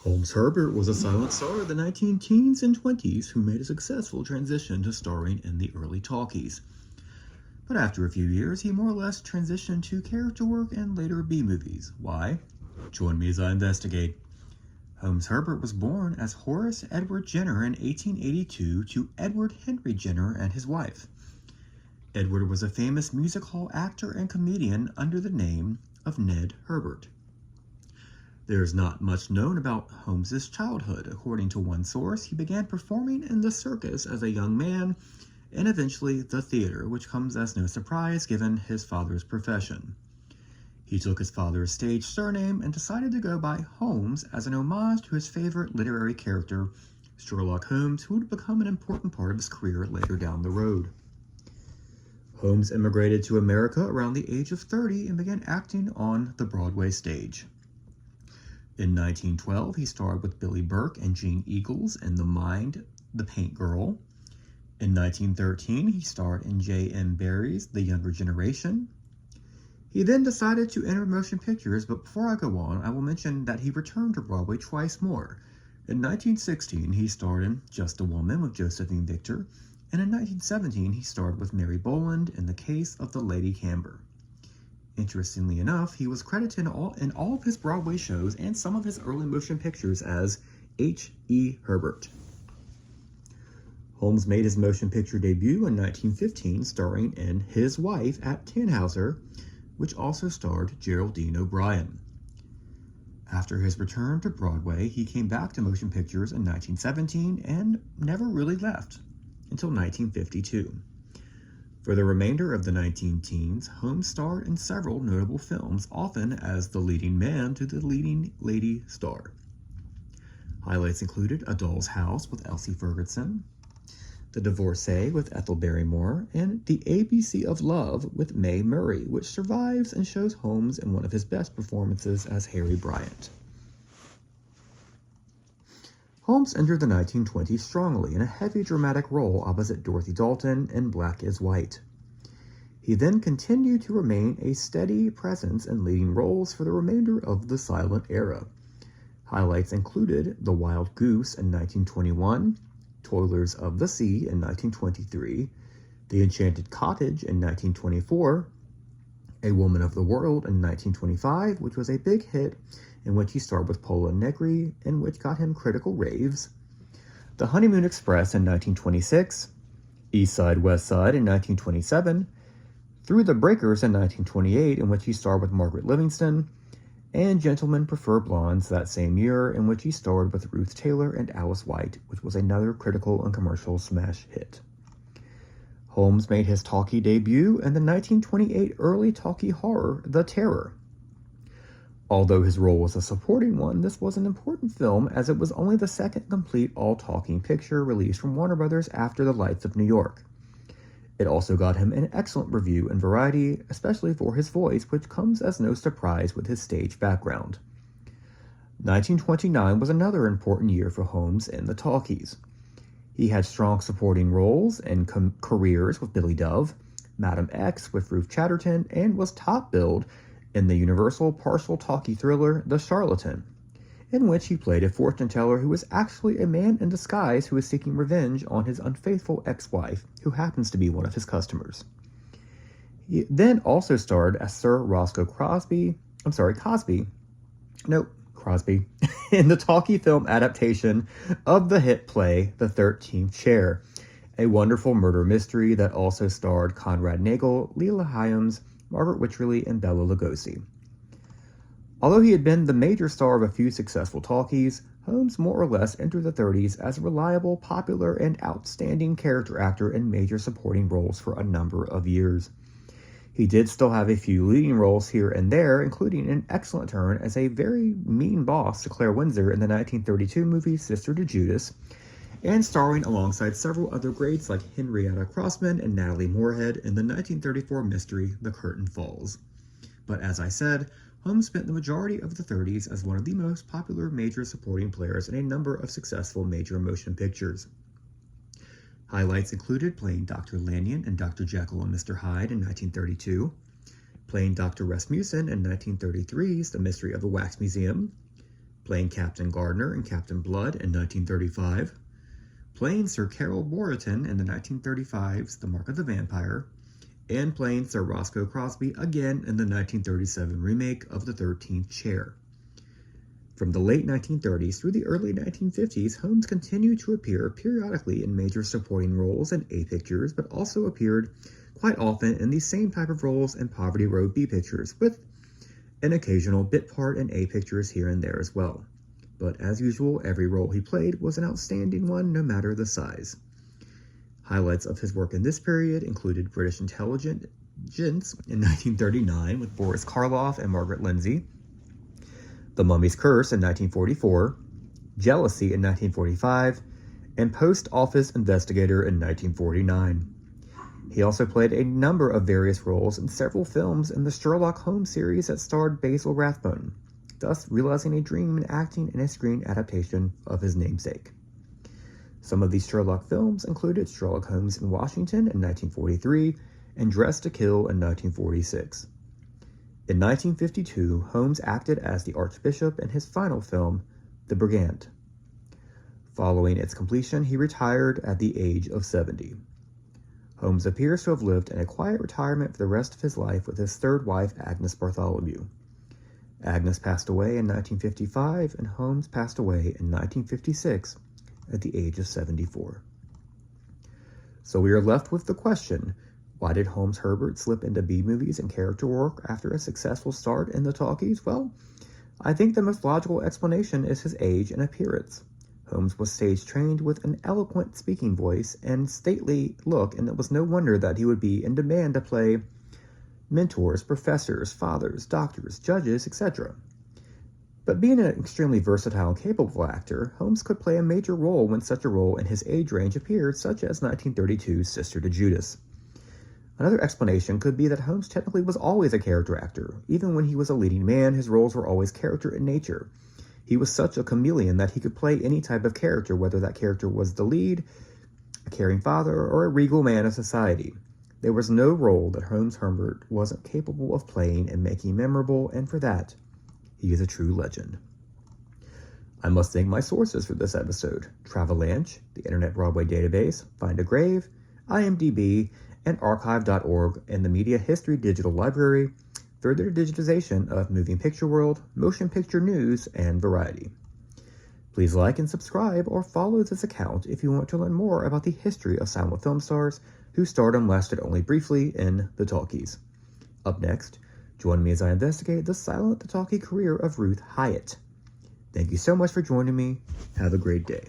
Holmes Herbert was a silent star of the 19 teens and 20s who made a successful transition to starring in the early talkies. But after a few years, he more or less transitioned to character work and later B-movies. Why? Join me as I investigate. Holmes Herbert was born as Horace Edward Jenner in 1882 to Edward Henry Jenner and his wife. Edward was a famous music hall actor and comedian under the name of Ned Herbert. There is not much known about Holmes's childhood. According to one source, he began performing in the circus as a young man and eventually the theater, which comes as no surprise given his father's profession. He took his father's stage surname and decided to go by Holmes as an homage to his favorite literary character, Sherlock Holmes, who would become an important part of his career later down the road. Holmes immigrated to America around the age of 30 and began acting on the Broadway stage. In 1912, he starred with Billy Burke and Gene Eagles in The Mind, the Paint Girl. In 1913, he starred in J.M. Barrie's The Younger Generation. He then decided to enter motion pictures, but before I go on, I will mention that he returned to Broadway twice more. In 1916, he starred in Just a Woman with Josephine Victor, and in 1917, he starred with Mary Boland in The Case of the Lady Camber. Interestingly enough, he was credited in all of his Broadway shows and some of his early motion pictures as H.E. Herbert. Holmes made his motion picture debut in 1915, starring in His Wife at Tannhauser, which also starred Geraldine O'Brien. After his return to Broadway, he came back to motion pictures in 1917 and never really left until 1952. For the remainder of the 19-teens, Holmes starred in several notable films, often as the leading man to the leading lady star. Highlights included A Doll's House with Elsie Ferguson, The Divorcee with Ethel Barrymore, and The ABC of Love with Mae Murray, which survives and shows Holmes in one of his best performances as Harry Bryant. Holmes entered the 1920s strongly in a heavy dramatic role opposite Dorothy Dalton in Black is White. He then continued to remain a steady presence in leading roles for the remainder of the silent era. Highlights included The Wild Goose in 1921, Toilers of the Sea in 1923, The Enchanted Cottage in 1924, A Woman of the World in 1925, which was a big hit, in which he starred with Paula Negri, and which got him critical raves, The Honeymoon Express in 1926, East Side, West Side in 1927, Through the Breakers in 1928, in which he starred with Margaret Livingston, and Gentlemen Prefer Blondes that same year, in which he starred with Ruth Taylor and Alice White, which was another critical and commercial smash hit. Holmes made his talkie debut in the 1928 early talkie horror, The Terror. Although his role was a supporting one, this was an important film as it was only the second complete all-talking picture released from Warner Brothers after The Lights of New York. It also got him an excellent review in Variety, especially for his voice, which comes as no surprise with his stage background. 1929 was another important year for Holmes in the talkies. He had strong supporting roles in careers with Billy Dove, Madam X with Ruth Chatterton, and was top billed in the Universal partial talkie thriller The Charlatan, in which he played a fortune teller who was actually a man in disguise who is seeking revenge on his unfaithful ex-wife, who happens to be one of his customers. He then also starred as Sir Roscoe Crosby, in the talkie film adaptation of the hit play The 13th Chair, a wonderful murder mystery that also starred Conrad Nagel, Leela Hyams, Margaret Wycherley, and Bela Lugosi. Although he had been the major star of a few successful talkies, Holmes more or less entered the 30s as a reliable, popular, and outstanding character actor in major supporting roles for a number of years. He did still have a few leading roles here and there, including an excellent turn as a very mean boss to Claire Windsor in the 1932 movie Sister to Judas, and starring alongside several other greats like Henrietta Crossman and Natalie Moorhead in the 1934 mystery The Curtain Falls. But as I said, Holmes spent the majority of the 30s as one of the most popular major supporting players in a number of successful major motion pictures. Highlights included playing Dr. Lanyon in Dr. Jekyll and Mr. Hyde in 1932, playing Dr. Rasmussen in 1933's The Mystery of the Wax Museum, playing Captain Gardner in Captain Blood in 1935, playing Sir Carol Warburton in the 1935's The Mark of the Vampire, and playing Sir Roscoe Crosby again in the 1937 remake of The 13th Chair. From the late 1930s through the early 1950s, Holmes continued to appear periodically in major supporting roles in A pictures, but also appeared quite often in the same type of roles in Poverty Row B pictures, with an occasional bit part in A pictures here and there as well. But as usual, every role he played was an outstanding one, no matter the size. Highlights of his work in this period included British Intelligence in 1939 with Boris Karloff and Margaret Lindsay, The Mummy's Curse in 1944, Jealousy in 1945, and Post Office Investigator in 1949. He also played a number of various roles in several films in the Sherlock Holmes series that starred Basil Rathbone, thus realizing a dream in acting in a screen adaptation of his namesake. Some of these Sherlock films included Sherlock Holmes in Washington in 1943 and Dressed to Kill in 1946. In 1952, Holmes acted as the Archbishop in his final film, The Brigand. Following its completion, he retired at the age of 70. Holmes appears to have lived in a quiet retirement for the rest of his life with his third wife, Agnes Bartholomew. Agnes passed away in 1955, and Holmes passed away in 1956 at the age of 74. So we are left with the question, why did Holmes Herbert slip into B-movies and character work after a successful start in the talkies? Well, I think the most logical explanation is his age and appearance. Holmes was stage trained with an eloquent speaking voice and stately look, and it was no wonder that he would be in demand to play mentors, professors, fathers, doctors, judges, etc. But being an extremely versatile and capable actor, Holmes could play a major role when such a role in his age range appeared, such as 1932's Sister to Judas. Another explanation could be that Holmes technically was always a character actor. Even when he was a leading man, his roles were always character in nature. He was such a chameleon that he could play any type of character, whether that character was the lead, a caring father, or a regal man of society. There was no role that Holmes Herbert wasn't capable of playing and making memorable, and for that, he is a true legend. I must thank my sources for this episode: Travalanche, the Internet Broadway Database, Find a Grave, IMDB, and Archive.org, and the Media History Digital Library, further digitization of moving picture world, motion picture news, and variety. Please like and subscribe or follow this account if you want to learn more about the history of silent film stars whose stardom lasted only briefly in the talkies. Up next, join me as I investigate the silent Talkie career of Ruth Hyatt. Thank you so much for joining me. Have a great day.